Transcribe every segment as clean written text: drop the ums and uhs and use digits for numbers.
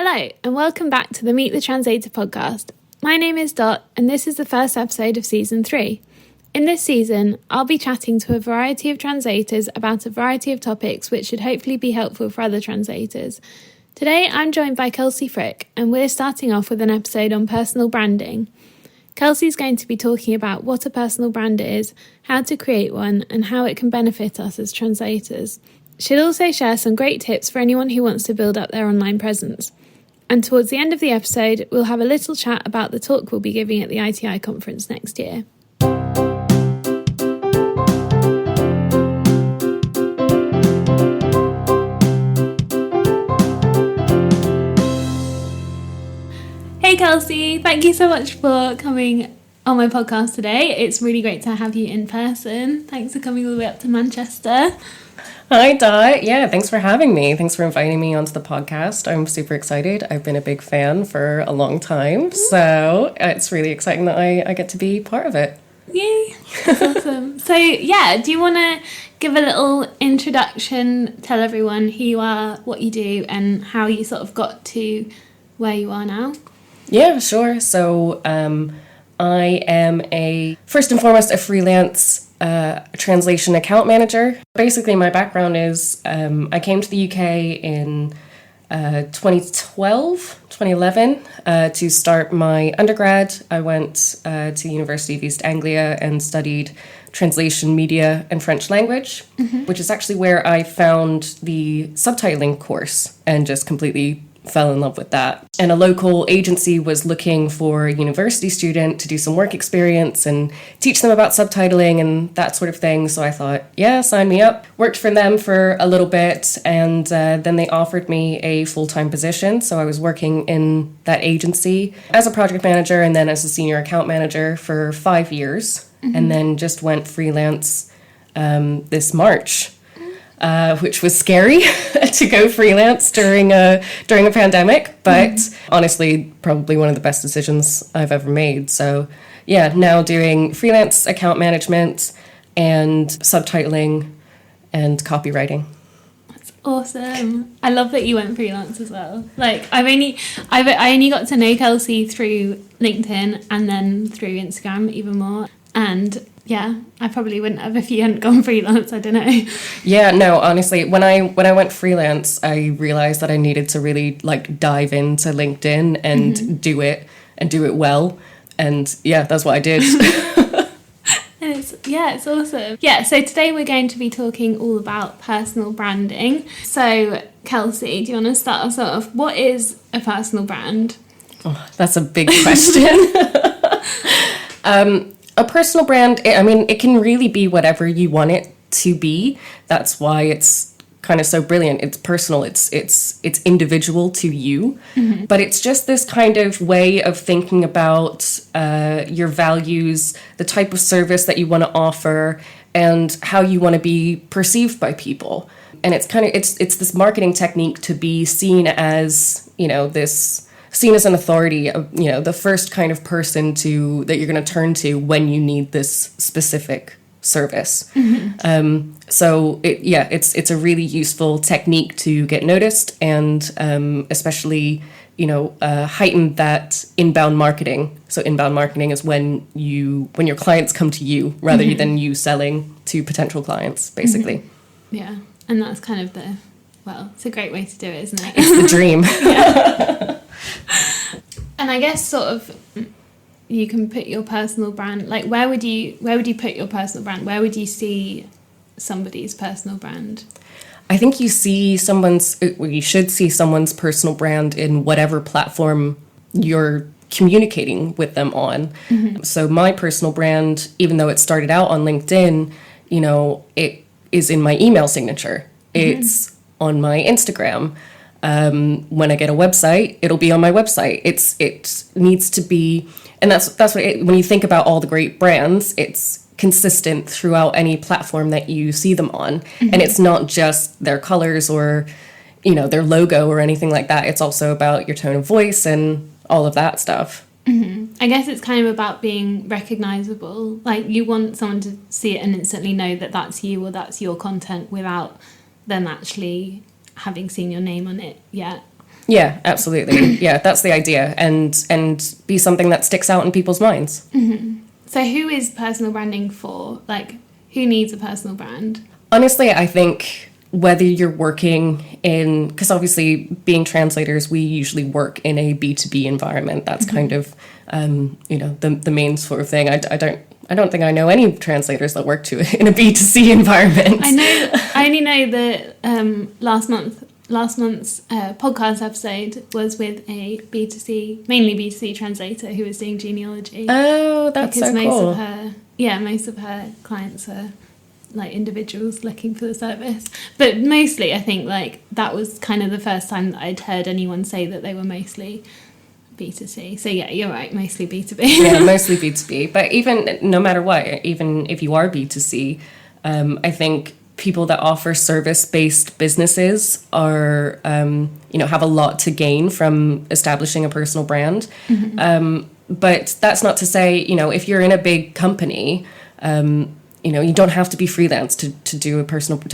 Hello, and welcome back to the Meet the Translator podcast. My name is Dot, and this is the first episode of Season 3. In this season, I'll be chatting to a variety of translators about a variety of topics which should hopefully be helpful for other translators. Today, I'm joined by Kelsey Frick, and we're starting off with an episode on personal branding. Kelsey's going to be talking about what a personal brand is, how to create one, and how it can benefit us as translators. She'll also share some great tips for anyone who wants to build up their online presence. And towards the end of the episode, we'll have a little chat about the talk we'll be giving at the ITI conference next year. Hey Kelsey, thank you so much for coming on my podcast today. It's really great to have you in person. Thanks for coming all the way up to Manchester. Hi, Dot. Yeah, thanks for having me. Thanks for inviting me onto the podcast. I'm super excited. I've been a big fan for a long time, so it's really exciting that I get to be part of it. Yay, that's awesome. So, do you want to give a little introduction, tell everyone who you are, what you do, and how you sort of got to where you are now? Yeah, sure. So I am first and foremost, a freelance translation account manager. Basically, my background is I came to the UK in 2011 to start my undergrad. I went to the University of East Anglia and studied translation, media, and French language, which is actually where I found the subtitling course and just completely fell in love with that. And a local agency was looking for a university student to do some work experience and teach them about subtitling and that sort of thing. So I thought, yeah, sign me up. Worked for them for a little bit, and then they offered me a full-time position. So I was working in that agency as a project manager and then as a senior account manager for 5 years, and then just went freelance this March. Which was scary to go freelance during a pandemic, but honestly, probably one of the best decisions I've ever made. So yeah, now doing freelance account management and subtitling and copywriting. That's awesome. I love that you went freelance as well. Like I only got to know Kelsey through LinkedIn and then through Instagram even more. And yeah, I probably wouldn't have if you hadn't gone freelance. I don't know. Yeah, no, honestly, when I went freelance, I realized that I needed to really dive into LinkedIn and do it well. And yeah, that's what I did. And it's awesome. Yeah, so today we're going to be talking all about personal branding. So Kelsey, do you want to start us off? What is a personal brand? Oh, that's a big question. A personal brand, it can really be whatever you want it to be. That's why it's kind of so brilliant. It's personal. It's individual to you. But it's just this kind of way of thinking about your values, the type of service that you want to offer, and how you want to be perceived by people. And it's this marketing technique to be seen as, seen as an authority, the first kind of person that you're going to turn to when you need this specific service. So it's a really useful technique to get noticed and especially heighten that inbound marketing. So inbound marketing is when your clients come to you rather than you selling to potential clients, basically. Yeah, and that's kind of it's a great way to do it, isn't it? It's the dream. Yeah. And I guess sort of you can put your personal brand, where would you put your personal brand? Where would you see somebody's personal brand? I think you should see someone's personal brand in whatever platform you're communicating with them on. So my personal brand, even though it started out on LinkedIn, it is in my email signature. It's on my Instagram. When I get a website, it'll be on my website. It needs to be, and that's what when you think about all the great brands, it's consistent throughout any platform that you see them on, and it's not just their colors or their logo or anything like that. It's also about your tone of voice and all of that stuff. I guess it's kind of about being recognizable. You want someone to see it and instantly know that that's you or that's your content without them actually having seen your name on it yet. Yeah, absolutely. Yeah, that's the idea, and be something that sticks out in people's minds. So who is personal branding for? Like, who needs a personal brand? Honestly, I think whether you're working in, because obviously being translators, we usually work in a B2B environment. That's kind of, the main sort of thing. I don't think I know any translators that work in a B2C environment. I only know that last month's podcast episode was with a mainly B2C translator who was doing genealogy. Oh, that's so cool. Most of her clients are like individuals looking for the service. But mostly, I think, like, that was kind of the first time that I'd heard anyone say that they were mostly B2C. So yeah, you're right, mostly B2B. Yeah, mostly B2B. But even no matter what, even if you are B2C, I think people that offer service-based businesses are, have a lot to gain from establishing a personal brand. But that's not to say, if you're in a big company, you don't have to be freelance to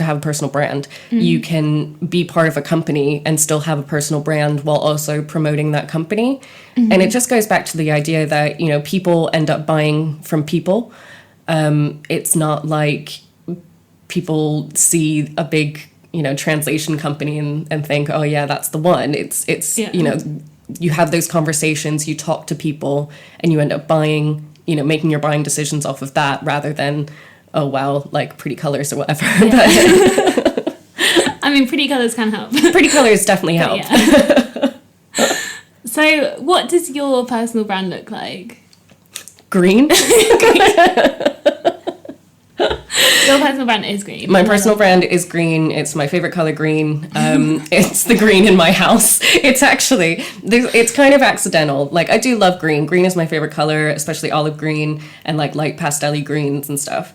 have a personal brand. You can be part of a company and still have a personal brand while also promoting that company. And it just goes back to the idea that, people end up buying from people. It's not like people see a big, translation company and think, oh yeah, that's the one. It's you have those conversations, you talk to people, and you end up buying, making your buying decisions off of that rather than, oh wow, like Pretty Colors or whatever. Yeah. I mean, Pretty Colors can help. Pretty Colors definitely help. Yeah. So what does your personal brand look like? Green. Your personal brand is green. My personal brand is green. It's my favorite color, green. It's the green in my house. It's kind of accidental. Like, I do love green. Green is my favorite color, especially olive green and like light pastel-y greens and stuff.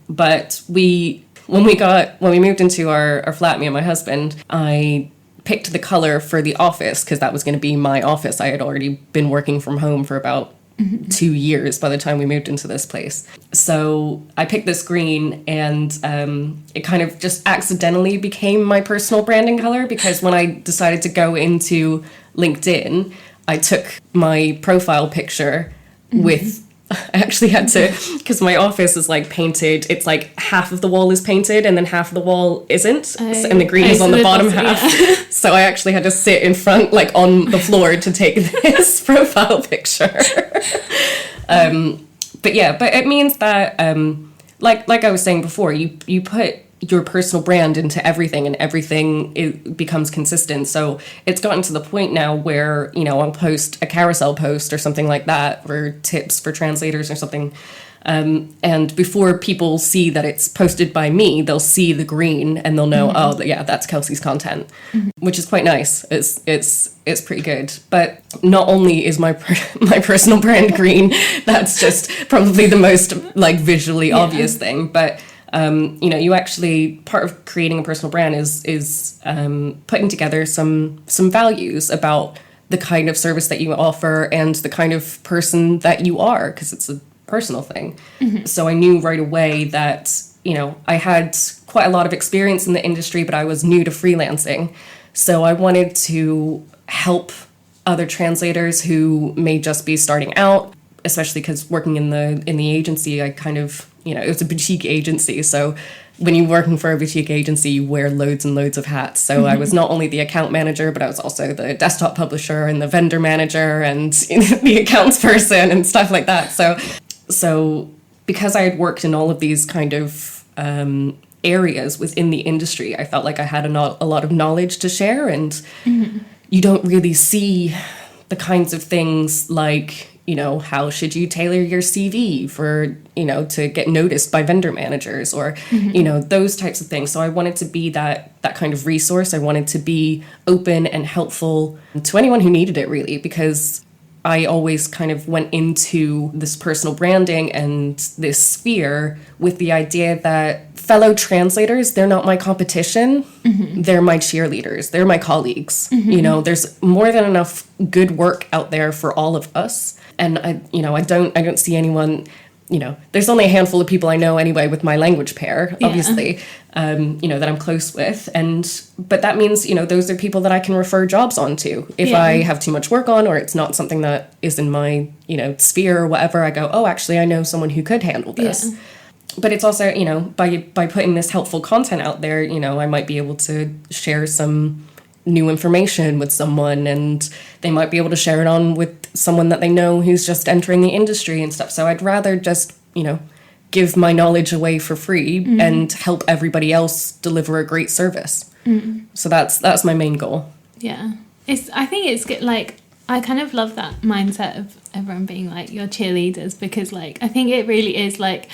But when we moved into our flat, me and my husband, I picked the color for the office because that was going to be my office. I had already been working from home for about 2 years by the time we moved into this place. So I picked this green, and it kind of just accidentally became my personal branding color, because when I decided to go into LinkedIn, I took my profile picture with, I actually had to, because my office is like painted, it's like half of the wall is painted and then half of the wall isn't, and the green is on the bottom half. Yeah. So I actually had to sit in front, like on the floor, to take this profile picture. But it means that, like I was saying before, you put your personal brand into everything, and everything becomes consistent. So it's gotten to the point now where, I'll post a carousel post or something like that, or tips for translators or something. And before people see that it's posted by me, they'll see the green and they'll know, oh yeah, that's Kelsey's content, which is quite nice. It's pretty good. But not only is my personal brand green, that's just probably the most like visually obvious thing, but you actually, part of creating a personal brand is putting together some values about the kind of service that you offer and the kind of person that you are, because it's a personal thing. So I knew right away that, I had quite a lot of experience in the industry, but I was new to freelancing. So I wanted to help other translators who may just be starting out, especially because working in the agency, I kind of, it was a boutique agency. So when you're working for a boutique agency, you wear loads and loads of hats. So I was not only the account manager, but I was also the desktop publisher and the vendor manager and the accounts person and stuff like that. So because I had worked in all of these kind of areas within the industry, I felt like I had a lot of knowledge to share. And you don't really see the kinds of things like, how should you tailor your CV for, to get noticed by vendor managers, or, those types of things. So I wanted to be that kind of resource. I wanted to be open and helpful to anyone who needed it, really, because I always kind of went into this personal branding and this sphere with the idea that fellow translators, they're not my competition. They're my cheerleaders. They're my colleagues. There's more than enough good work out there for all of us. And I don't see anyone there's only a handful of people I know anyway with my language pair, obviously, that I'm close with. But that means, those are people that I can refer jobs onto. If I have too much work on, or it's not something that is in my, sphere or whatever, I go, oh, actually, I know someone who could handle this. Yeah. But it's also, by putting this helpful content out there, I might be able to share some new information with someone, and they might be able to share it on with someone that they know who's just entering the industry and stuff. So I'd rather just, give my knowledge away for free and help everybody else deliver a great service. So that's my main goal. Yeah. I think it's good. Like, I kind of love that mindset of everyone being like your cheerleaders, because like, I think it really is like,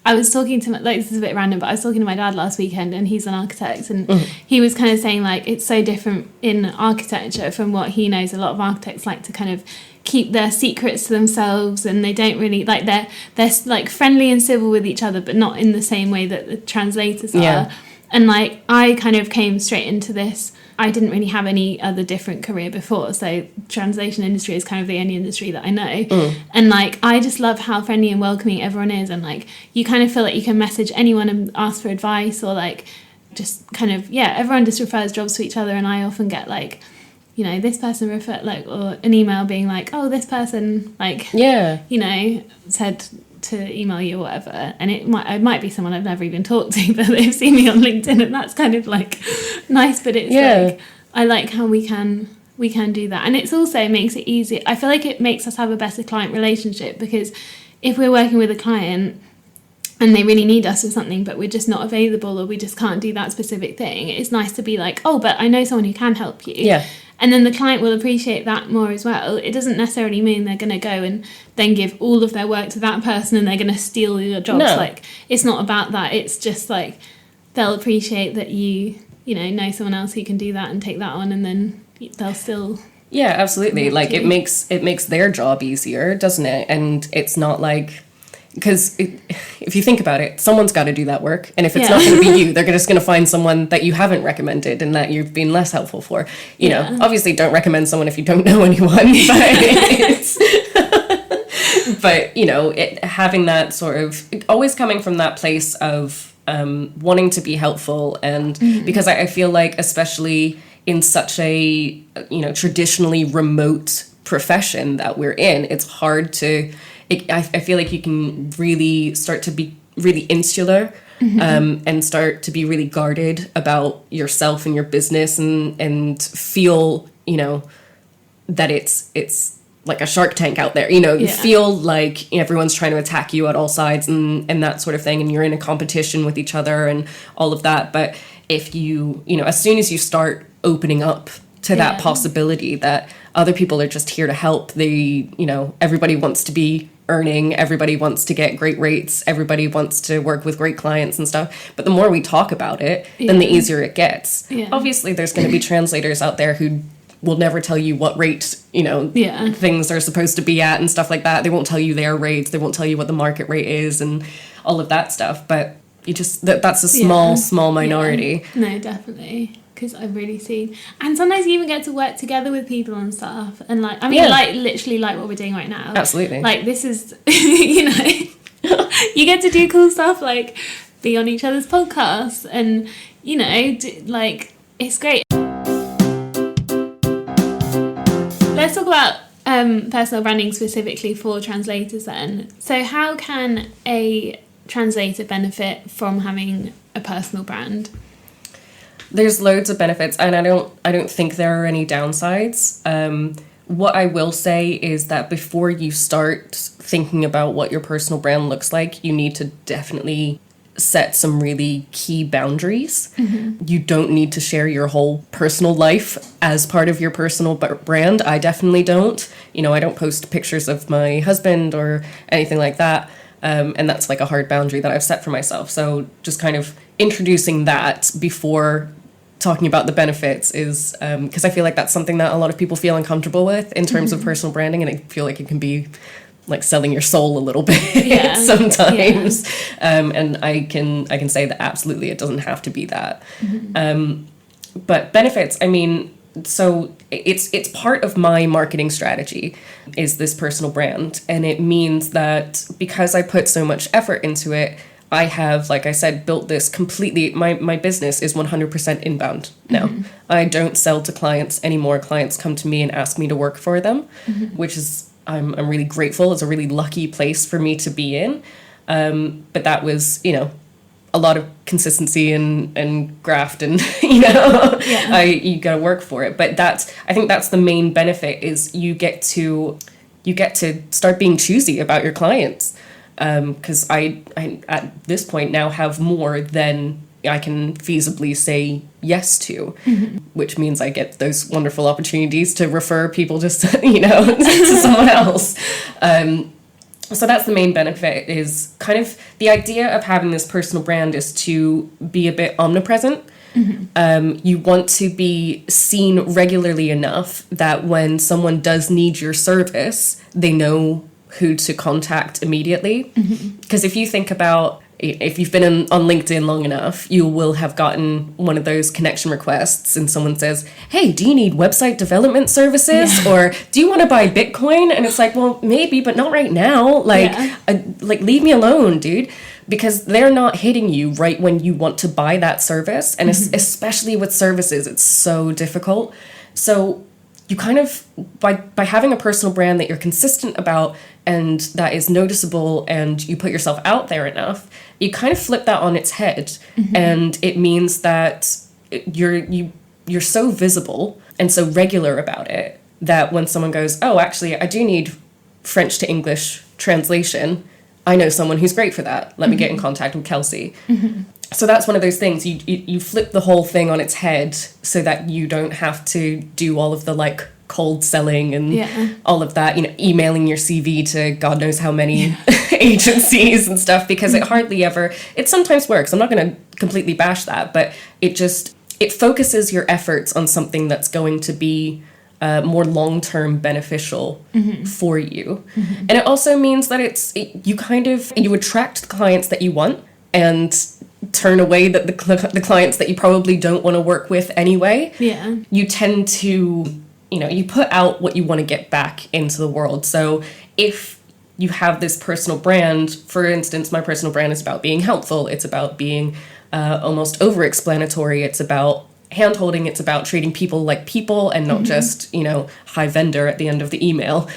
I was talking to, this is a bit random, but I was talking to my dad last weekend, and he's an architect, and he was kind of saying, like, it's so different in architecture from what he knows. A lot of architects like to kind of keep their secrets to themselves, and they don't really, like, they're like friendly and civil with each other, but not in the same way that the translators are. And like, I kind of came straight into this. I didn't really have any other different career before, so translation industry is kind of the only industry that I know. And like, I just love how friendly and welcoming everyone is, and like, you kind of feel like you can message anyone and ask for advice, or like, just kind of, everyone just refers jobs to each other. And I often get like, this person referred, like, or an email being like, oh, this person, like, said to email you or whatever, and it might be someone I've never even talked to, but they've seen me on LinkedIn, and that's kind of like nice. But it's like, I like how we can do that, and it's also makes it easy. I feel like it makes us have a better client relationship, because if we're working with a client and they really need us for something, but we're just not available, or we just can't do that specific thing, it's nice to be like, oh, but I know someone who can help you. And then the client will appreciate that more as well. It doesn't necessarily mean they're going to go and then give all of their work to that person and they're going to steal your jobs. No. Like, it's not about that. It's just like, they'll appreciate that you know someone else who can do that and take that on, and then they'll still... Yeah, absolutely. Like, it makes their job easier, doesn't it? And it's not like... Because if you think about it, someone's got to do that work. And if it's not going to be you, they're just going to find someone that you haven't recommended and that you've been less helpful for. You know, obviously don't recommend someone if you don't know anyone. But having that sort of, always coming from that place of wanting to be helpful. And because I feel like, especially in such a, traditionally remote profession that we're in, it's hard to... I feel like you can really start to be really insular and start to be really guarded about yourself and your business, and feel, that it's like a Shark Tank out there. You feel like everyone's trying to attack you at all sides and that sort of thing, and you're in a competition with each other and all of that. But if you, as soon as you start opening up to that possibility that other people are just here to help, everybody wants to be earning, everybody wants to get great rates, everybody wants to work with great clients and stuff. But the more we talk about it, then the easier it gets. Obviously there's going to be translators out there who will never tell you what rate things are supposed to be at and stuff like that. They won't tell you their rates, they won't tell you what the market rate is and all of that stuff. But you just that's a small minority. No, definitely. Because I've really seen, and sometimes you even get to work together with people and stuff, and like, I mean, like literally like what we're doing right now. Absolutely. Like, this is, you get to do cool stuff, like be on each other's podcasts, and like, it's great. Let's talk about personal branding specifically for translators then. So how can a translator benefit from having a personal brand? There's loads of benefits, and I don't think there are any downsides. What I will say is that before you start thinking about what your personal brand looks like, you need to definitely set some really key boundaries. You don't need to share your whole personal life as part of your personal brand. I definitely don't. I don't post pictures of my husband or anything like that. And that's like a hard boundary that I've set for myself. So just kind of introducing that before talking about the benefits is because I feel like that's something that a lot of people feel uncomfortable with in terms of personal branding, and I feel like it can be like selling your soul a little bit sometimes. And I can say that absolutely it doesn't have to be that. But benefits, I mean, so it's part of my marketing strategy is this personal brand. And it means that because I put so much effort into it, I have, like I said, built this completely, my business is 100% inbound now. I don't sell to clients anymore. Clients come to me and ask me to work for them, which is, I'm really grateful. It's a really lucky place for me to be in. But that was, a lot of consistency and graft and, you got to work for it. But I think that's the main benefit is you get to start being choosy about your clients. Because I at this point now have more than I can feasibly say yes to, which means I get those wonderful opportunities to refer people to someone else. So that's the main benefit, is kind of the idea of having this personal brand is to be a bit omnipresent. You want to be seen regularly enough that when someone does need your service, they know who to contact immediately. Because if you think about, if you've been on LinkedIn long enough, you will have gotten one of those connection requests and someone says, hey, do you need website development services? Or do you want to buy Bitcoin? And it's like, well, maybe, but not right now. Leave me alone, dude. Because they're not hitting you right when you want to buy that service. And especially with services, it's so difficult. So you kind of, by having a personal brand that you're consistent about and that is noticeable and you put yourself out there enough, you kind of flip that on its head. And it means that you're so visible and so regular about it that when someone goes, oh, actually, I do need French to English translation, I know someone who's great for that. Let me get in contact with Kelsey. So that's one of those things. You flip the whole thing on its head so that you don't have to do all of the cold selling and all of that, emailing your CV to God knows how many agencies and stuff, because it sometimes works. I'm not going to completely bash that, but it focuses your efforts on something that's going to be more long-term beneficial for you. And it also means that you attract the clients that you want and turn away the clients that you probably don't want to work with anyway. You tend to, you put out what you want to get back into the world. So if you have this personal brand, for instance, my personal brand is about being helpful. It's about being almost over-explanatory. It's about hand-holding. It's about treating people like people and not just, high vendor at the end of the email.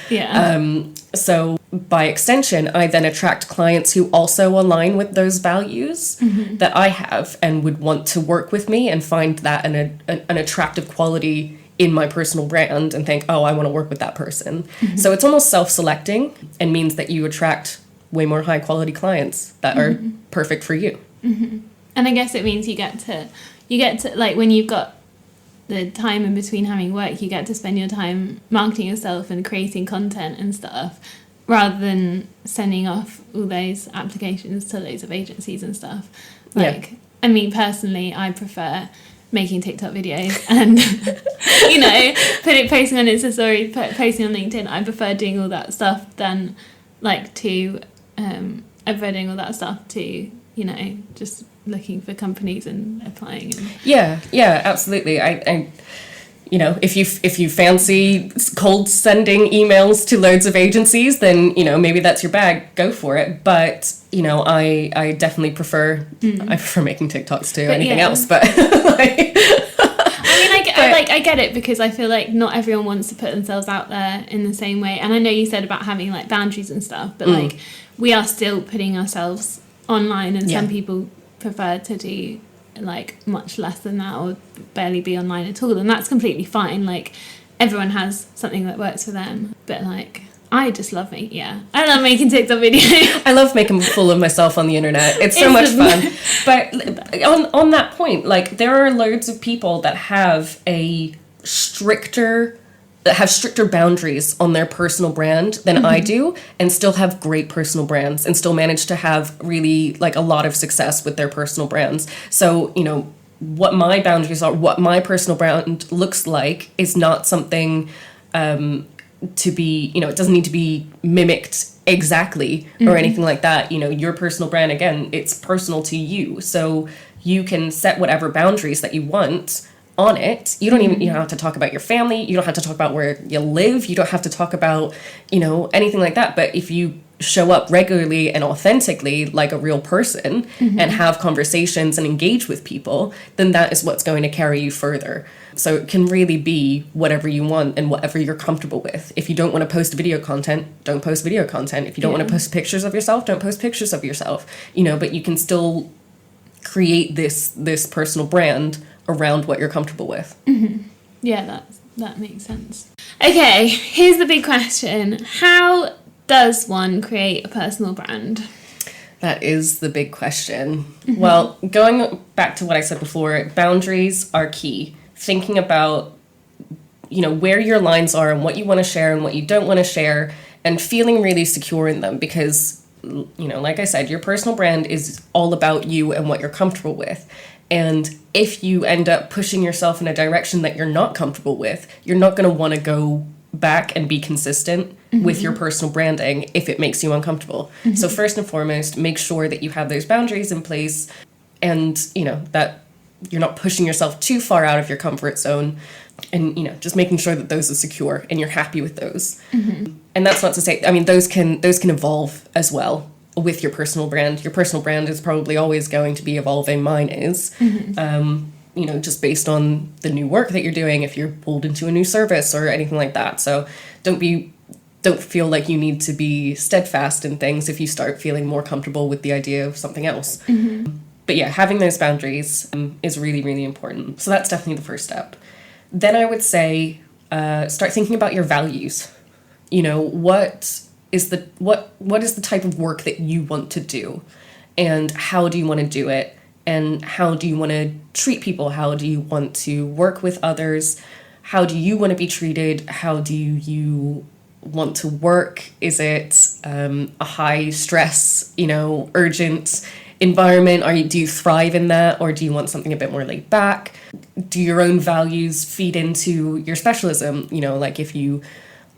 So by extension, I then attract clients who also align with those values that I have and would want to work with me and find that an attractive quality in my personal brand and think, oh, I want to work with that person. So it's almost self-selecting and means that you attract way more high-quality clients that are perfect for you. And I guess it means you get to when you've got the time in between having work, you get to spend your time marketing yourself and creating content and stuff, rather than sending off all those applications to loads of agencies and stuff. I mean, personally, I prefer making TikTok videos and, posting on Insta stories, posting on LinkedIn. I prefer doing all that stuff than, to just looking for companies and applying. Absolutely. I if you fancy cold sending emails to loads of agencies, then maybe that's your bag, go for it. But I definitely prefer making TikToks to anything else, but I get it, because I feel like not everyone wants to put themselves out there in the same way. And I know you said about having boundaries and stuff, but we are still putting ourselves online, and some people prefer to do much less than that or barely be online at all, and that's completely fine. Everyone has something that works for them, but I just love I love making TikTok videos. I love making a fool of myself on the internet. It's so much fun. But on that point, there are loads of people that have stricter boundaries on their personal brand than I do, and still have great personal brands and still manage to have really a lot of success with their personal brands. So, what my boundaries are, what my personal brand looks like is not something to be, it doesn't need to be mimicked exactly or anything like that. Your personal brand, again, it's personal to you. So you can set whatever boundaries that you want on it. You don't have to talk about your family. You don't have to talk about where you live. You don't have to talk about, anything like that. But if you show up regularly and authentically like a real person and have conversations and engage with people, then that is what's going to carry you further. So it can really be whatever you want and whatever you're comfortable with. If you don't want to post video content, don't post video content. If you don't want to post pictures of yourself, don't post pictures of yourself. But you can still create this personal brand around what you're comfortable with. Yeah, that makes sense. Okay, here's the big question. How does one create a personal brand? That is the big question. Well, going back to what I said before, boundaries are key. Thinking about, where your lines are and what you want to share and what you don't want to share, and feeling really secure in them, because, like I said, your personal brand is all about you and what you're comfortable with. And if you end up pushing yourself in a direction that you're not comfortable with, you're not going to want to go back and be consistent with your personal branding if it makes you uncomfortable. So first and foremost, make sure that you have those boundaries in place, and that you're not pushing yourself too far out of your comfort zone, and just making sure that those are secure and you're happy with those. And that's not to say, those can evolve as well with your personal brand. Your personal brand is probably always going to be evolving. Mine is. Just based on the new work that you're doing, if you're pulled into a new service or anything like that. So don't feel like you need to be steadfast in things if you start feeling more comfortable with the idea of something else. But yeah, having those boundaries is really, really important. So that's definitely the first step. Then I would say start thinking about your values. What is the type of work that you want to do, and how do you want to do it? And how do you want to treat people? How do you want to work with others? How do you want to be treated? How do you want to work? Is it a high stress, urgent environment? Do you thrive in that? Or do you want something a bit more laid back? Do your own values feed into your specialism? Like if you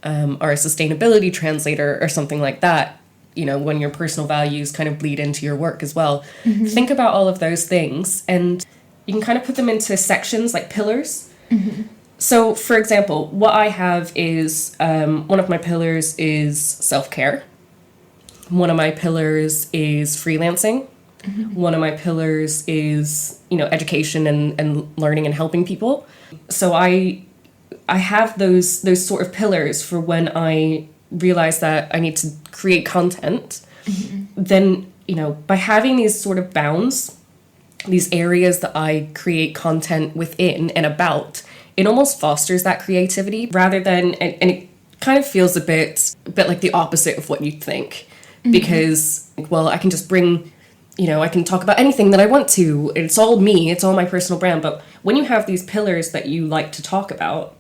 are a sustainability translator or something like that, when your personal values kind of bleed into your work as well. Think about all of those things, and you can kind of put them into sections, like pillars. So, for example, what I have is, one of my pillars is self-care. One of my pillars is freelancing. One of my pillars is, education and learning and helping people. So I have those sort of pillars for when I realize that I need to create content. Then, by having these sort of bounds, these areas that I create content within and about, it almost fosters that creativity rather than, and it kind of feels a bit like the opposite of what you'd think. Because, well, I can just bring, I can talk about anything that I want to. It's all me. It's all my personal brand. But when you have these pillars that you like to talk about,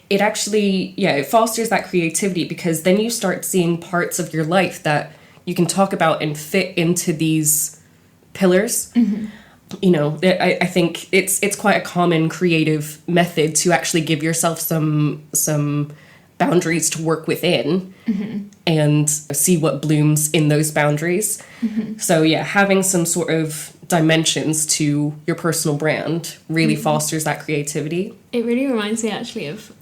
it actually, it fosters that creativity, because then you start seeing parts of your life that you can talk about and fit into these pillars. I think it's quite a common creative method to actually give yourself some boundaries to work within and see what blooms in those boundaries. So having some sort of dimensions to your personal brand really fosters that creativity. It really reminds me actually of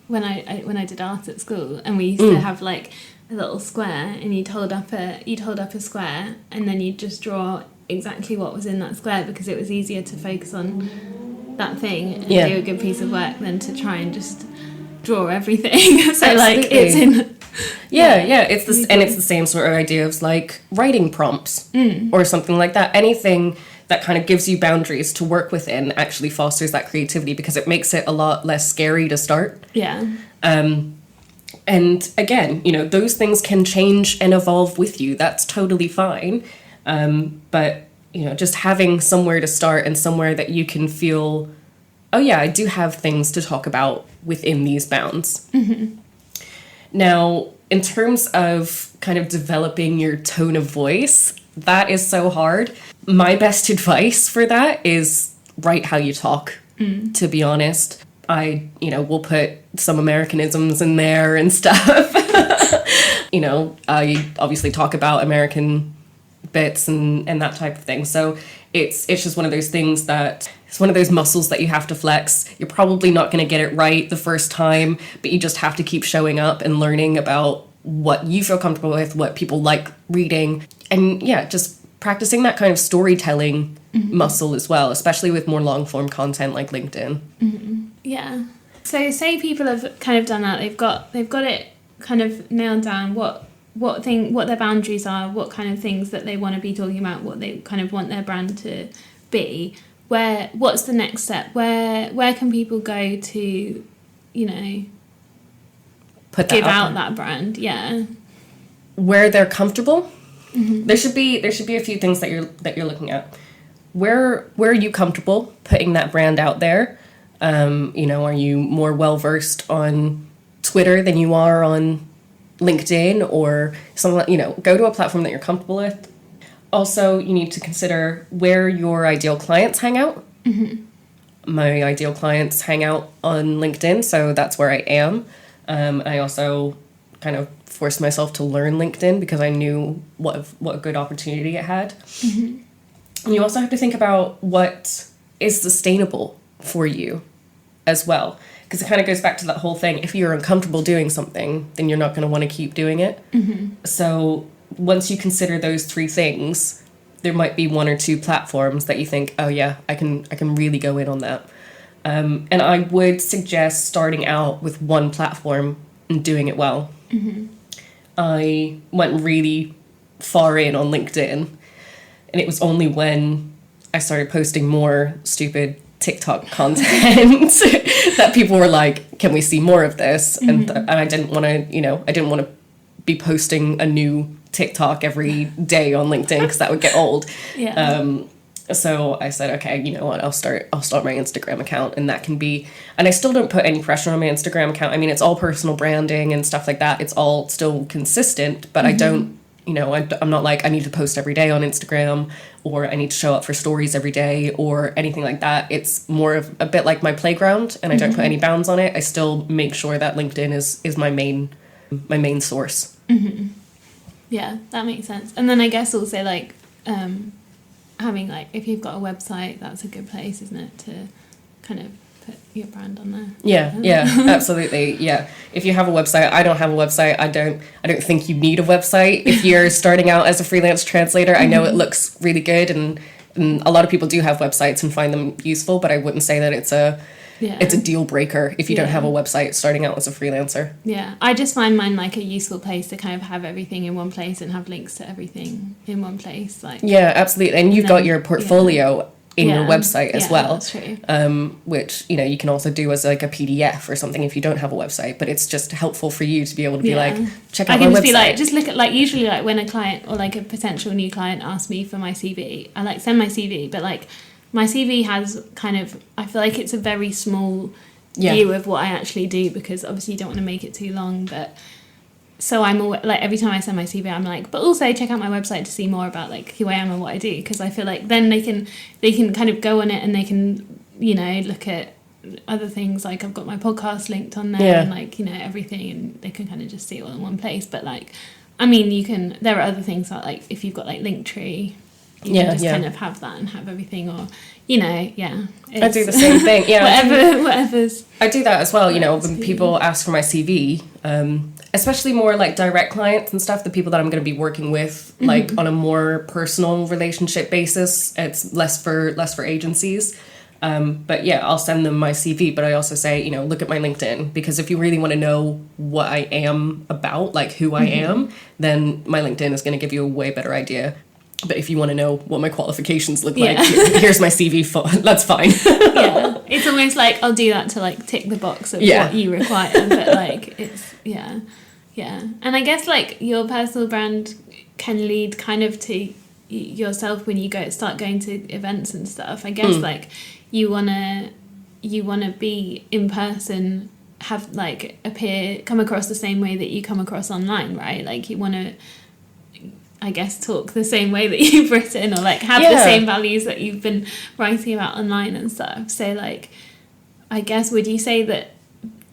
when I did art at school, and we used to have like a little square, and you'd hold up a square, and then you'd just draw exactly what was in that square, because it was easier to focus on that thing and do a good piece of work than to try and just draw everything. So absolutely. Like it's in it's the same sort of idea of like writing prompts or something like that. Anything that kind of gives you boundaries to work within actually fosters that creativity, because it makes it a lot less scary to start. And again, those things can change and evolve with you. That's totally fine. But just having somewhere to start and somewhere that you can feel, I do have things to talk about within these bounds. Now, in terms of kind of developing your tone of voice, that is so hard. My best advice for that is write how you talk, to be honest. I, will put some Americanisms in there and stuff. I obviously talk about American bits and that type of thing. So It's just one of those things that it's one of those muscles that you have to flex. You're probably not going to get it right the first time, but you just have to keep showing up and learning about what you feel comfortable with, what people like reading, and just practicing that kind of storytelling muscle as well, especially with more long form content like LinkedIn. Yeah. So say people have kind of done that, they've got it kind of nailed down what their boundaries are, what kind of things that they want to be talking about, what they kind of want their brand to be. What's the next step? Where can people go to, give out that brand? Yeah. Where they're comfortable. There should be a few things that you're looking at. Where are you comfortable putting that brand out there? Are you more well versed on Twitter than you are on LinkedIn or something? Go to a platform that you're comfortable with. Also, you need to consider where your ideal clients hang out. My ideal clients hang out on LinkedIn, so that's where I am. I also kind of forced myself to learn LinkedIn because I knew what a good opportunity it had. And you also have to think about what is sustainable for you as well, because it kind of goes back to that whole thing. If you're uncomfortable doing something, then you're not going to want to keep doing it. So once you consider those three things, there might be one or two platforms that you think, oh yeah, I can really go in on that. And I would suggest starting out with one platform and doing it well. I went really far in on LinkedIn, and it was only when I started posting more stupid TikTok content that people were like, can we see more of this? And I didn't want to be posting a new TikTok every day on LinkedIn because that would get old. So I said, okay, you know what, I'll start my Instagram account, and that can be, and I still don't put any pressure on my Instagram account. I mean, it's all personal branding and stuff like that. It's all still consistent, but I don't, I'm not like, I need to post every day on Instagram, or I need to show up for stories every day or anything like that. It's more of a bit like my playground, and I don't put any bounds on it. I still make sure that LinkedIn is my main source. Yeah, that makes sense. And then I guess also like, having like, if you've got a website, that's a good place, isn't it, to kind of put your brand on there? Yeah, absolutely. Yeah, if you have a website, I don't have a website. I don't think you need a website if you're starting out as a freelance translator. I know it looks really good, and a lot of people do have websites and find them useful, but I wouldn't say that it's a deal breaker if you don't have a website starting out as a freelancer. Yeah, I just find mine like a useful place to kind of have everything in one place and have links to everything in one place. Like, yeah, absolutely. And you've got your portfolio in your website as well. That's true. Which, you can also do as like a PDF or something if you don't have a website, but it's just helpful for you to be able to be like, check out my website. I can just be like, just look at, like, usually like when a client or like a potential new client asks me for my CV, I like send my CV, but like my CV has kind of, I feel like it's a very small view of what I actually do, because obviously you don't want to make it too long, but so I'm like, every time I send my CV, I'm like, but also check out my website to see more about like who I am and what I do, because I feel like then they can kind of go on it and they can, look at other things, like I've got my podcast linked on there and like, everything, and they can kind of just see it all in one place. But like, I mean, there are other things like if you've got like Linktree, you can just kind of have that and have everything, or I do the same thing. Whatever's. I do that as well. When people ask for my CV, especially more like direct clients and stuff, the people that I'm going to be working with, like on a more personal relationship basis, it's less for agencies. But I'll send them my CV, but I also say, look at my LinkedIn, because if you really want to know what I am about, like who I am, then my LinkedIn is going to give you a way better idea. But if you want to know what my qualifications look like, here's my CV. That's fine. It's almost like I'll do that to like tick the box of what you require. But like it's and I guess like your personal brand can lead kind of to yourself when you start going to events and stuff. I guess like you wanna be in person, have like come across the same way that you come across online, right? Like you wanna, I guess, talk the same way that you've written, or like have the same values that you've been writing about online and stuff. So like, I guess, would you say that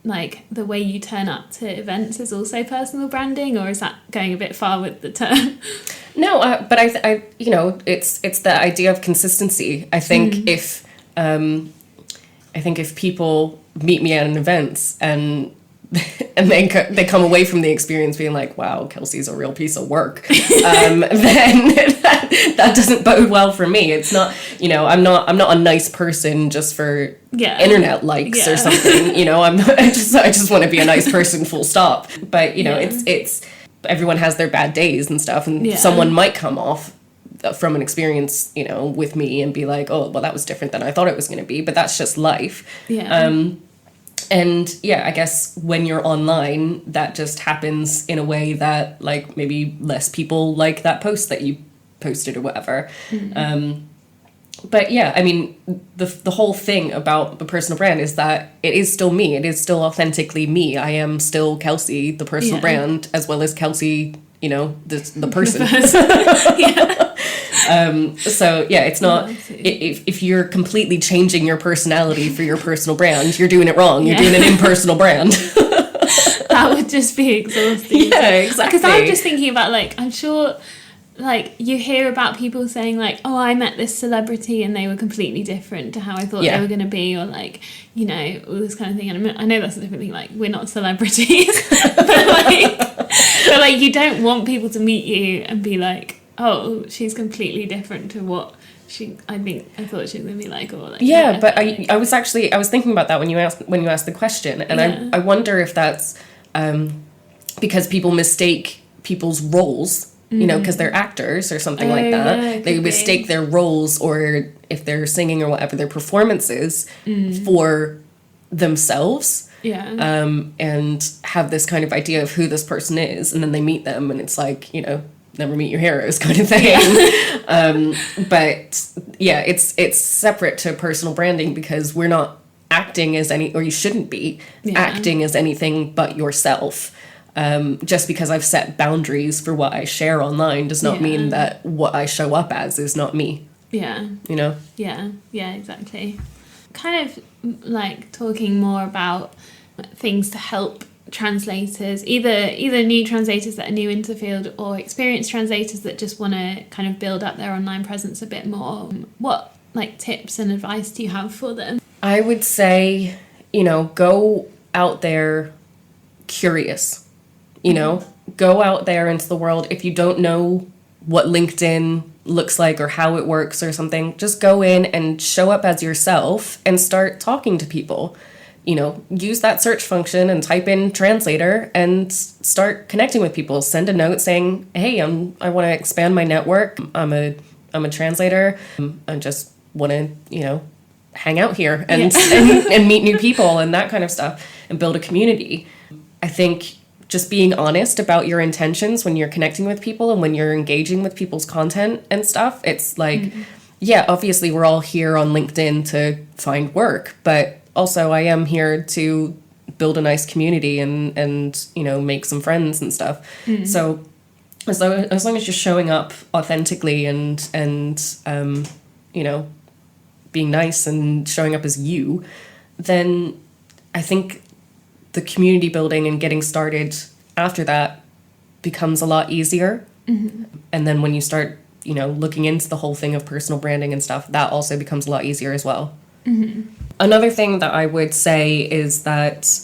like the way you turn up to events is also personal branding, or is that going a bit far with the term? No, but I, you know, it's the idea of consistency. I think if people meet me at an event and they come away from the experience being like, wow, Kelsey's a real piece of work, then that doesn't bode well for me. It's not, you know, I'm not a nice person just for internet likes or something. You know, I just want to be a nice person, full stop. But you know, it's everyone has their bad days and stuff, and someone might come off from an experience, you know, with me and be like, oh, well, that was different than I thought it was going to be, but that's just life. And I guess when you're online, that just happens in a way that, like, maybe less people like that post that you posted or whatever. But yeah, I mean, the whole thing about the personal brand is that it is still me. It is still authentically me. I am still Kelsey, the personal brand, as well as Kelsey, you know, the person. So yeah, it's not, if you're completely changing your personality for your personal brand, you're doing it wrong. You're doing an impersonal brand. That would just be exhausting. Yeah, exactly. Because I'm just thinking about, like, I'm sure, like, you hear about people saying, like, oh, I met this celebrity and they were completely different to how I thought they were going to be, or, like, you know, all this kind of thing. And I know that's a different thing, like, we're not celebrities. but you don't want people to meet you and be like, oh, she's completely different to what I thought she was going to be like. Or like, but I was thinking about that when you asked the question. And I wonder if that's because people mistake people's roles, you know, because they're actors or something like that. Yeah, they mistake their roles, or if they're singing or whatever, their performances for themselves. And have this kind of idea of who this person is, and then they meet them and it's like, you know, never meet your heroes kind of thing. But yeah, it's separate to personal branding, because we're not acting as or you shouldn't be acting as anything but yourself. Just because I've set boundaries for what I share online does not mean that what I show up as is not me. You know? Yeah, exactly. Kind of like talking more about things to help translators, either new translators that are new into the field, or experienced translators that just want to kind of build up their online presence a bit more. What, like, tips and advice do you have for them? I would say, you know, go out there curious. You know, go out there into the world. If you don't know what LinkedIn looks like or how it works or something, just go in and show up as yourself and start talking to people. You know, use that search function and type in translator and start connecting with people. Send a note saying, hey, I want to expand my network. I'm a translator. I just want to, you know, hang out here and meet new people and that kind of stuff, and build a community. I think just being honest about your intentions when you're connecting with people and when you're engaging with people's content and stuff. It's like, obviously we're all here on LinkedIn to find work, but also I am here to build a nice community and you know, make some friends and stuff. So as long as you're showing up authentically and you know, being nice and showing up as you, then I think the community building and getting started after that becomes a lot easier. And then when you start, you know, looking into the whole thing of personal branding and stuff, that also becomes a lot easier as well. Another thing that I would say is that,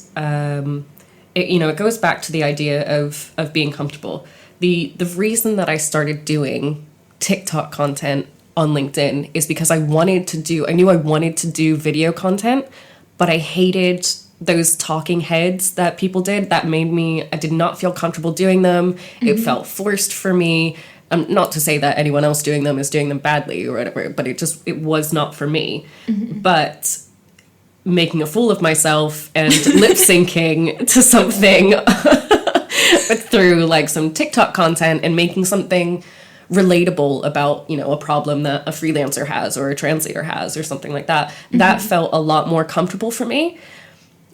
it goes back to the idea of being comfortable. The reason that I started doing TikTok content on LinkedIn is because I knew I wanted to do video content, but I hated those talking heads that people did. That made I did not feel comfortable doing them. It felt forced for me. Not to say that anyone else doing them is doing them badly or whatever, but it was not for me. But making a fool of myself and lip syncing to something through like some TikTok content and making something relatable about, you know, a problem that a freelancer has or a translator has or something like that, that felt a lot more comfortable for me.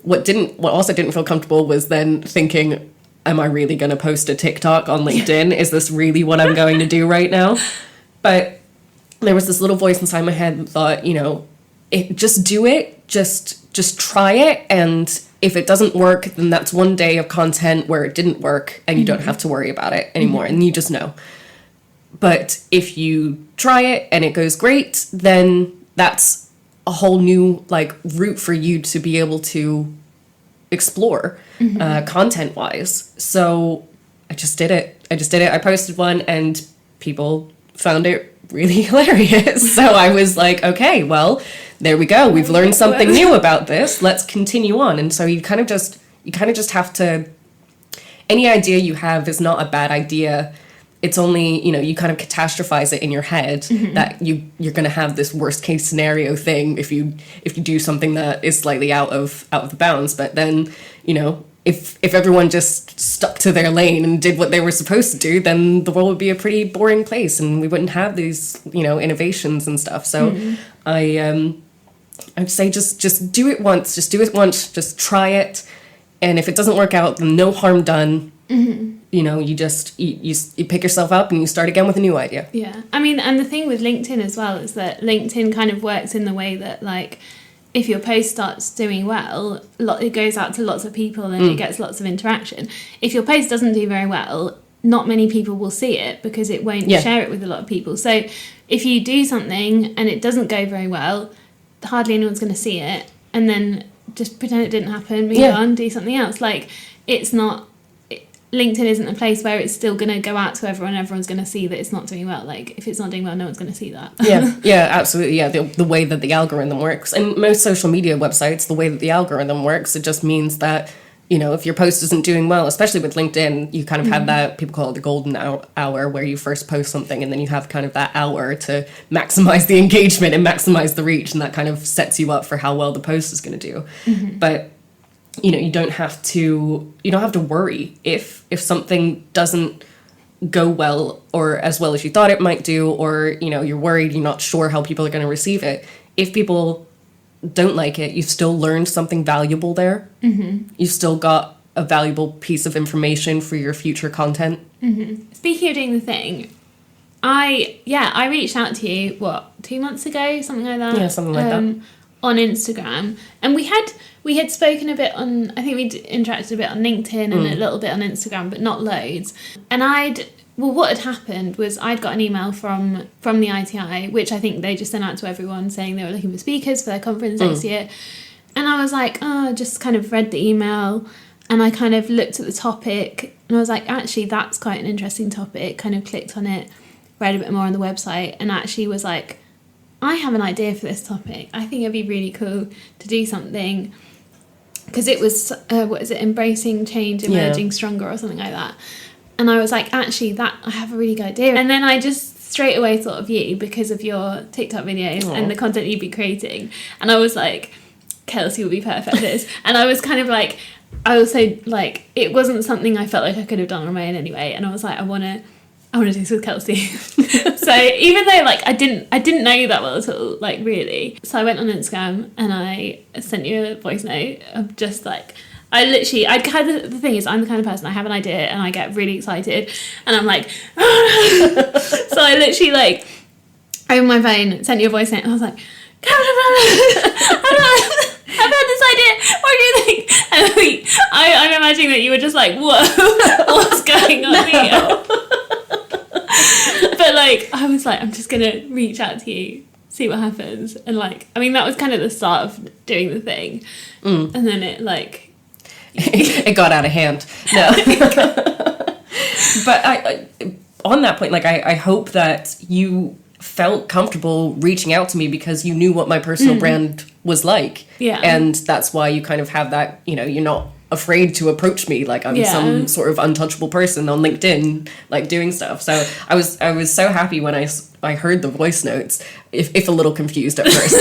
What also didn't feel comfortable was then thinking, am I really going to post a TikTok on LinkedIn? Is this really what I'm going to do right now? But there was this little voice inside my head that thought, you know, just do it, just try it. And if it doesn't work, then that's one day of content where it didn't work and you don't have to worry about it anymore. And you just know. But if you try it and it goes great, then that's a whole new like route for you to be able to explore content wise. So I just did it. I posted one and people found it really hilarious. So I was like, okay, well, there we go. We've learned something new about this. Let's continue on. And so you kind of just have to, any idea you have is not a bad idea. It's only, you kind of catastrophize it in your head that you're going to have this worst case scenario thing if you do something that is slightly out of the bounds. But then, if everyone just stuck to their lane and did what they were supposed to do, then the world would be a pretty boring place and we wouldn't have these, innovations and stuff. So I'd say just do it once. Just try it. And if it doesn't work out, then no harm done. You just you pick yourself up and you start again with a new idea. Yeah. I mean, and the thing with LinkedIn as well is that LinkedIn kind of works in the way that, like, if your post starts doing well, it goes out to lots of people and it gets lots of interaction. If your post doesn't do very well, not many people will see it because it won't share it with a lot of people. So if you do something and it doesn't go very well, hardly anyone's going to see it, and then just pretend it didn't happen, move on, do something else. Like, it's not... LinkedIn isn't a place where it's still going to go out to everyone. Everyone's going to see that it's not doing well. Like, if it's not doing well, no one's going to see that. Yeah, absolutely. Yeah, the way that the algorithm works. And most social media websites, the way that the algorithm works, it just means that, if your post isn't doing well, especially with LinkedIn, you kind of have that, people call it the golden hour, where you first post something and then you have kind of that hour to maximize the engagement and maximize the reach. And that kind of sets you up for how well the post is going to do. But you don't have to worry if something doesn't go well or as well as you thought it might do, or you're worried, you're not sure how people are going to receive it. If people don't like it, you've still learned something valuable there. You've still got a valuable piece of information for your future content. Speaking of doing the thing, I reached out to you 2 months ago, something like that. Yeah, something like that. On Instagram, and we had spoken a bit on, I think we'd interacted a bit on LinkedIn and a little bit on Instagram, but not loads. And what had happened was I'd got an email from the ITI, which I think they just sent out to everyone saying they were looking for speakers for their conference next year. And I was like, I just kind of read the email and I kind of looked at the topic and I was like, actually, that's quite an interesting topic. Kind of clicked on it, read a bit more on the website, and actually was like, I have an idea for this topic. I think it'd be really cool to do something, because it was, embracing change, emerging stronger, or something like that. And I was like, actually, I have a really good idea. And then I just straight away thought of you because of your TikTok videos and the content you'd be creating. And I was like, Kelsey would be perfect for this. And I was kind of like, I also, like, it wasn't something I felt like I could have done on my own anyway. And I was like, I want to do this with Kelsey. So even though, like, I didn't know you that well at all, like, really. So I went on Instagram and I sent you a voice note of just, like, the thing is, I'm the kind of person, I have an idea and I get really excited and I'm like, so I literally, like, over my phone, sent you a voice note and I was like, I've had this idea, what do you think? And like, I'm imagining that you were just like, whoa, what's going on here? But, like, I was like, I'm just going to reach out to you, see what happens. And, like, I mean, that was kind of the start of doing the thing. And then it, like... it got out of hand. No. But I on that point, like, I hope that you felt comfortable reaching out to me because you knew what my personal brand was like. Yeah. And that's why you kind of have that, you're not afraid to approach me like I'm some sort of untouchable person on LinkedIn, like, doing stuff. So I was so happy when I heard the voice notes, if a little confused at first.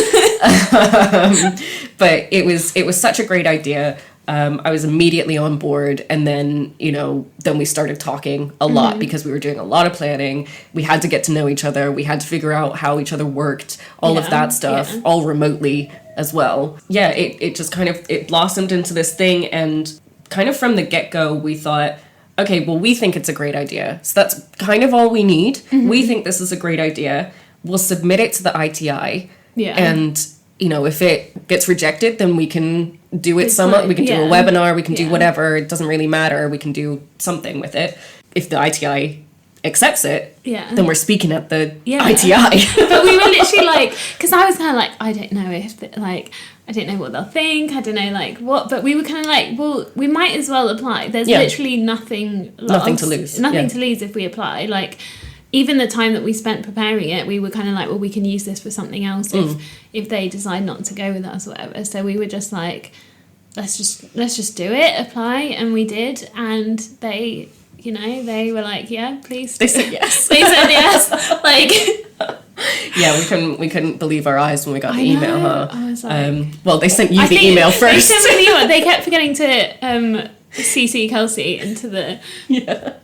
But it was such a great idea. I was immediately on board, and then we started talking a lot because we were doing a lot of planning. We had to get to know each other. We had to figure out how each other worked, all of that stuff, all remotely as well. Yeah, it just kind of, it blossomed into this thing, and kind of from the get-go, we thought, okay, well, we think it's a great idea. So that's kind of all we need. We think this is a great idea. We'll submit it to the ITI. Yeah. And, if it gets rejected, then we can do it we can do a webinar, we can do whatever. It doesn't really matter. We can do something with it. If the ITI accepts it, Yeah. then we're speaking at the Yeah. ITI. But we were literally like, because I was kind of like, I don't know if, like, I don't know what they'll think, I don't know, like, what, but we were kind of like, well, we might as well apply. There's literally nothing lost. Nothing to lose. Nothing to lose if we apply. Like, even the time that we spent preparing it, we were kind of like, well, we can use this for something else if they decide not to go with us or whatever. So we were just like, let's just do it, apply, and we did, and they, you know, they were like, yeah, please. They said yes. They said yes. Like, yeah, we couldn't believe our eyes when we got the email, huh? I was like, well, they sent you the email first. They sent me the email. They kept forgetting to CC Kelsey into the email.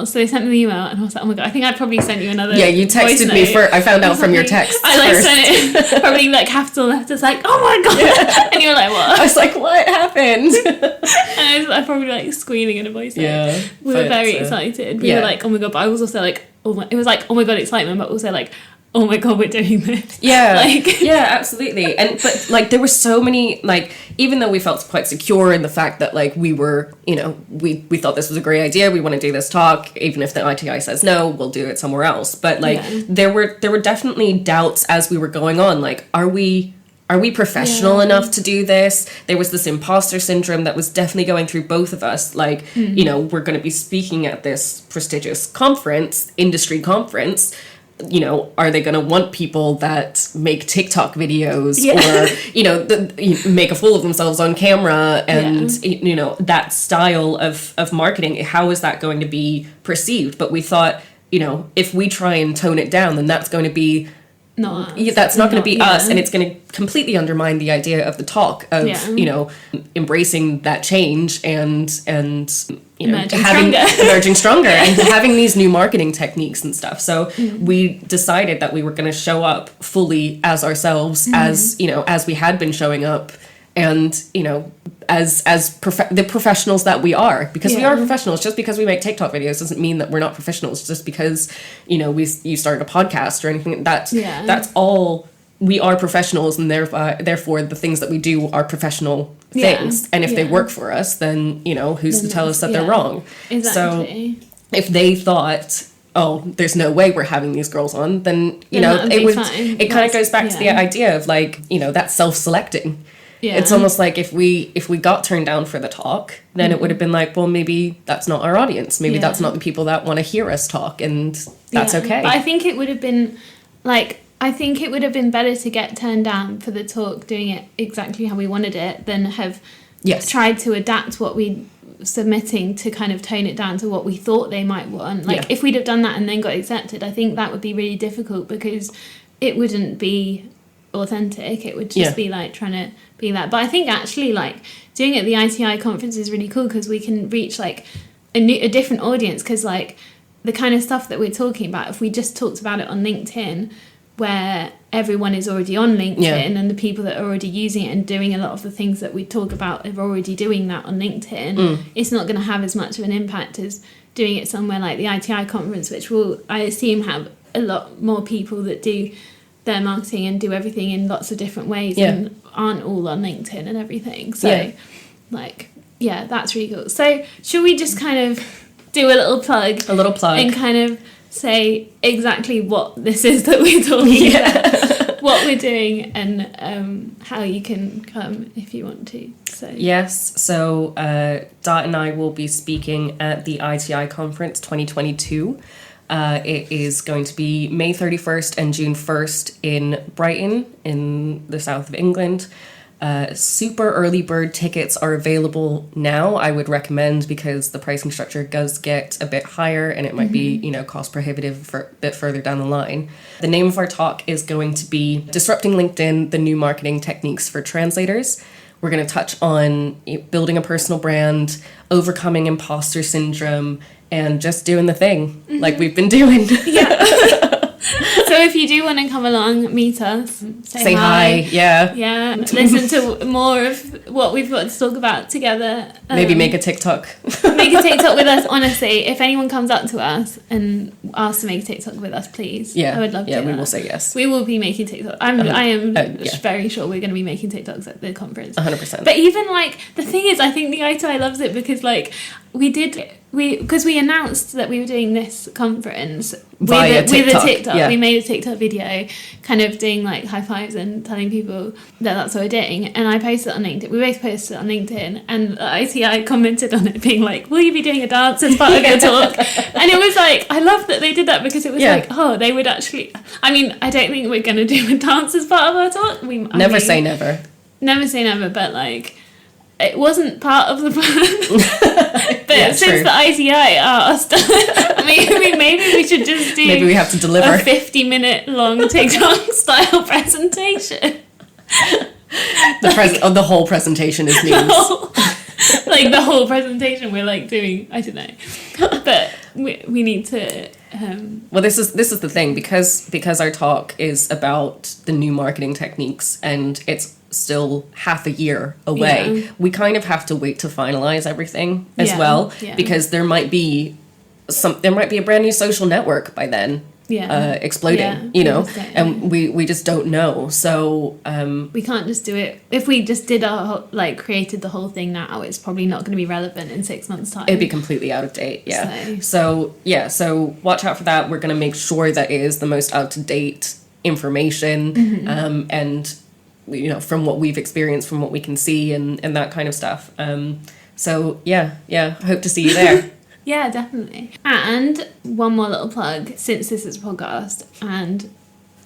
So they sent me the email, and I was like, oh my god, I think I probably sent you another. Yeah, you texted me first. I found out from your text. I like sent it probably like capital letters, like, oh my god, and you were like, what? I was like, what happened? And I was probably like squealing in a voice. Yeah, we were very excited. We were like, oh my god, but I was also like, it was like, oh my god, excitement, but also like, oh my god, we're doing this. Yeah, like, yeah, absolutely. But like, there were so many, like, even though we felt quite secure in the fact that like we were, you know, we thought this was a great idea, we want to do this talk, even if the ITI says no, we'll do it somewhere else. But like, there were definitely doubts as we were going on. Like, are we professional enough to do this? There was this imposter syndrome that was definitely going through both of us. Like, you know, we're going to be speaking at this prestigious conference, industry conference. You know, are they going to want people that make TikTok videos or, you know, make a fool of themselves on camera and, you know, that style of marketing? How is that going to be perceived? But we thought, you know, if we try and tone it down, then that's going to be that's not going to be us, and it's going to completely undermine the idea of the talk of you know, embracing that change and you know, emerging stronger and having these new marketing techniques and stuff. So we decided that we were going to show up fully as ourselves, as, you know, as we had been showing up, and, you know, as the professionals that we are, because we are professionals. Just because we make TikTok videos doesn't mean that we're not professionals. Just because, you know, you started a podcast or anything, that's all. We are professionals, and therefore the things that we do are professional things. And if they work for us, then, you know, who's to tell us that they're wrong? Exactly. So if they thought, oh, there's no way we're having these girls on, then, you know, it kind of goes back to the idea of, like, you know, that self-selecting. Yeah. It's almost like if we got turned down for the talk, then it would have been like, well, maybe that's not our audience. Maybe that's not the people that want to hear us talk, and that's okay. But I think it would have been better to get turned down for the talk doing it exactly how we wanted it than have tried to adapt what we submitting to kind of tone it down to what we thought they might want. Like, if we'd have done that and then got accepted, I think that would be really difficult, because it wouldn't be authentic. It would just be like trying to be that. But I think actually, like, doing it at the ITI conference is really cool, because we can reach like a different audience, because like the kind of stuff that we're talking about, if we just talked about it on LinkedIn, where everyone is already on LinkedIn and the people that are already using it and doing a lot of the things that we talk about are already doing that on LinkedIn, it's not going to have as much of an impact as doing it somewhere like the ITI conference, which will, I assume, have a lot more people that do their marketing and do everything in lots of different ways and aren't all on LinkedIn and everything. So that's really cool. So should we just kind of do a little plug and kind of say exactly what this is that we're talking about, what we're doing, and how you can come if you want to. So Dot and I will be speaking at the ITI conference 2022. It is going to be May 31st and June 1st in Brighton, in the south of England. Super early bird tickets are available now. I would recommend, because the pricing structure does get a bit higher, and it might be, you know, cost prohibitive for a bit further down the line. The name of our talk is going to be Disrupting LinkedIn, the New Marketing Techniques for Translators. We're going to touch on building a personal brand, overcoming imposter syndrome, and just doing the thing like we've been doing. So if you do want to come along, meet us, say hi. Yeah, listen to more of what we've got to talk about together. Maybe make a TikTok. Make a TikTok with us. Honestly, if anyone comes up to us and asks to make a TikTok with us, please. I would love to. We will say yes. We will be making TikTok. I am very sure we're going to be making TikToks at the conference. 100%. But even, like, the thing is, I think the ITI loves it, because, like, because we announced that we were doing this conference Via TikTok. with a TikTok. Yeah. We made a TikTok video kind of doing like high fives and telling people that that's what we're doing. And I posted it on LinkedIn. We both posted it on LinkedIn, and the ITI commented on it being like, will you be doing a dance as part of your talk? And it was like, I love that they did that, because it was like, oh, they would actually, I mean, I don't think we're going to do a dance as part of our talk. Never say never. Never say never, but like, it wasn't part of the plan. But since true. the ITI asked, maybe we should just do Maybe we have to deliver a 50-minute long TikTok style presentation. The whole presentation is memes. The whole presentation we're like doing, I don't know. But we need to well, this is the thing, because our talk is about the new marketing techniques, and it's still half a year away. Yeah. We kind of have to wait to finalize everything as well, because there might be a brand new social network by then. Exploding, and we just don't know. So we can't just do it. If we just did created the whole thing now, it's probably not going to be relevant in 6 months' time. It'd be completely out of date. So watch out for that. We're going to make sure that it is the most up to date information, and from what we've experienced, from what we can see, and that kind of stuff. Hope to see you there. Yeah, definitely. And one more little plug, since this is a podcast, and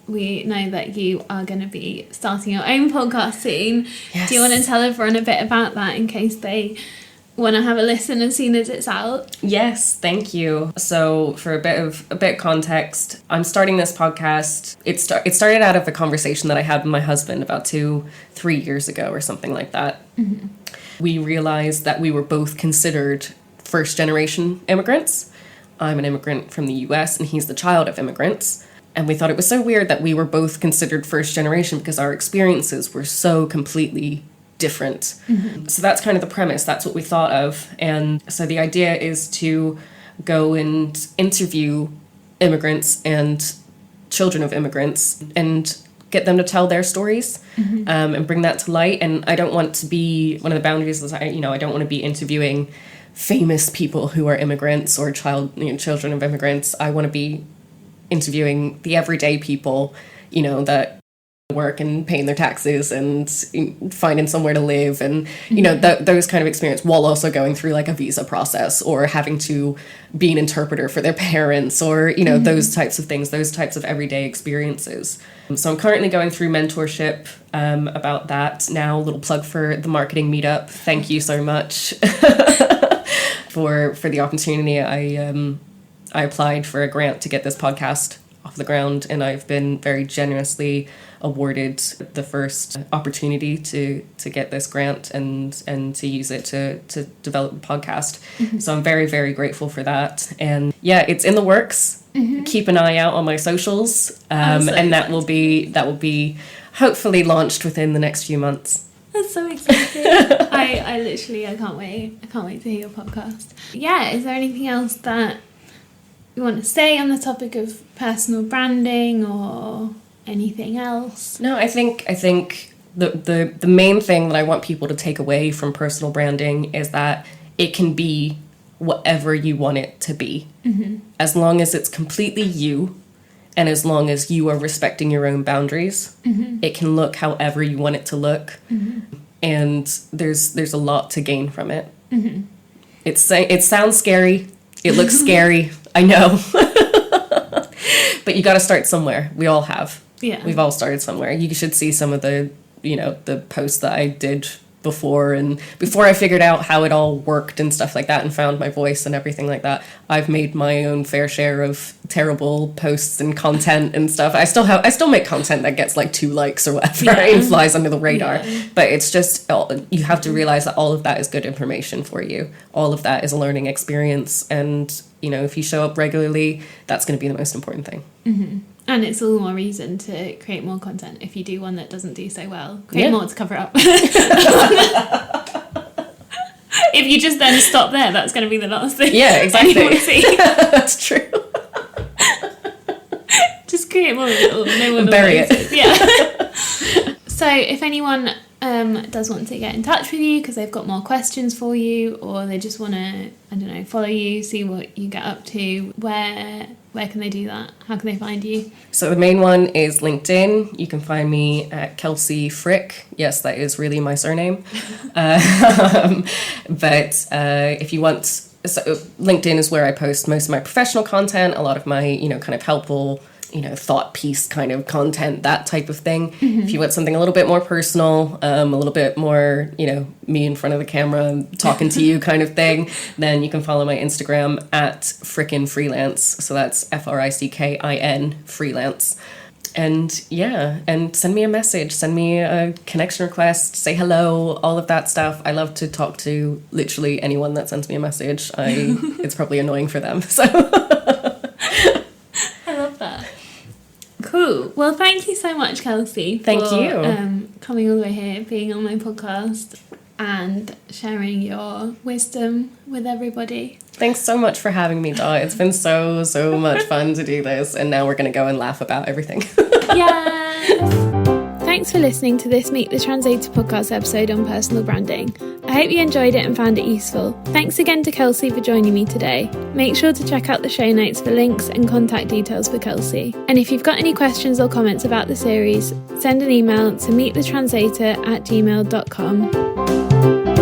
we know that you are going to be starting your own podcast soon. Yes. Do you want to tell everyone a bit about that in case they want to have a listen as soon as it's out? Yes, thank you. So for a bit of context, I'm starting this podcast. It started out of a conversation that I had with my husband about 2-3 years ago or something like that. Mm-hmm. We realized that we were both considered first-generation immigrants. I'm an immigrant from the US, and he's the child of immigrants. And we thought it was so weird that we were both considered first-generation because our experiences were so completely different. Mm-hmm. So that's kind of the premise. That's what we thought of. And so the idea is to go and interview immigrants and children of immigrants and get them to tell their stories, and bring that to light. And I don't want to be, one of the boundaries is I don't want to be interviewing famous people who are immigrants or children of immigrants. I want to be interviewing the everyday people, that work and paying their taxes and finding somewhere to live, and those kind of experience, while also going through like a visa process or having to be an interpreter for their parents, or those types of things, those types of everyday experiences. So I'm currently going through mentorship about that now. A little plug for the marketing meetup. Thank you so much for the opportunity. I applied for a grant to get this podcast off the ground, and I've been very generously awarded the first opportunity to get this grant and to use it to develop a podcast. Mm-hmm. So I'm very, very grateful for that. And it's in the works. Mm-hmm. Keep an eye out on my socials, and that will be hopefully launched within the next few months. That's so exciting. I can't wait. I can't wait to hear your podcast. Yeah, is there anything else that you want to say on the topic of personal branding or anything else? No, I think the main thing that I want people to take away from personal branding is that it can be whatever you want it to be. Mm-hmm. As long as it's completely you, and as long as you are respecting your own boundaries, mm-hmm. it can look however you want it to look. Mm-hmm. And there's a lot to gain from it. Mm-hmm. It sounds scary. It looks scary. I know. But you got to start somewhere. We all have. Yeah. We've all started somewhere. You should see some of the posts that I did before I figured out how it all worked and stuff like that, and found my voice and everything like that. I've made my own fair share of terrible posts and content and stuff. I still make content that gets like 2 likes or whatever, and flies under the radar. Yeah. But it's just, you have to realize that all of that is good information for you. All of that is a learning experience, and if you show up regularly, that's going to be the most important thing. Mm-hmm. And it's all the more reason to create more content if you do one that doesn't do so well. Create more to cover up. If you just then stop there, that's going to be the last thing. Yeah, exactly. Anyone see. That's true. Just create more of it all. No one bury it. Yeah. So if anyone does want to get in touch with you because they've got more questions for you, or they just want to, follow you, see what you get up to, where can they do that? How can they find you? So the main one is LinkedIn. You can find me at Kelsey Frick. Yes, that is really my surname. But if you want, so LinkedIn is where I post most of my professional content, a lot of my, kind of helpful, thought piece kind of content, that type of thing. Mm-hmm. If you want something a little bit more personal, a little bit more, me in front of the camera talking to you kind of thing, then you can follow my Instagram at Frickin Freelance. So that's FRICKIN freelance. And and send me a message, send me a connection request, say hello, all of that stuff. I love to talk to literally anyone that sends me a message. It's probably annoying for them, so... I love that. Cool. Well, thank you so much, Kelsey. Thank for, you. Coming all the way here, being on my podcast, and sharing your wisdom with everybody. Thanks so much for having me, Dot. It's been so much fun to do this, and now we're going to go and laugh about everything. Yes! Thanks for listening to this Meet the Translator podcast episode on personal branding. I hope you enjoyed it and found it useful. Thanks again to Kelsey for joining me today. Make sure to check out the show notes for links and contact details for Kelsey. And if you've got any questions or comments about the series, send an email to meetthetranslator@gmail.com.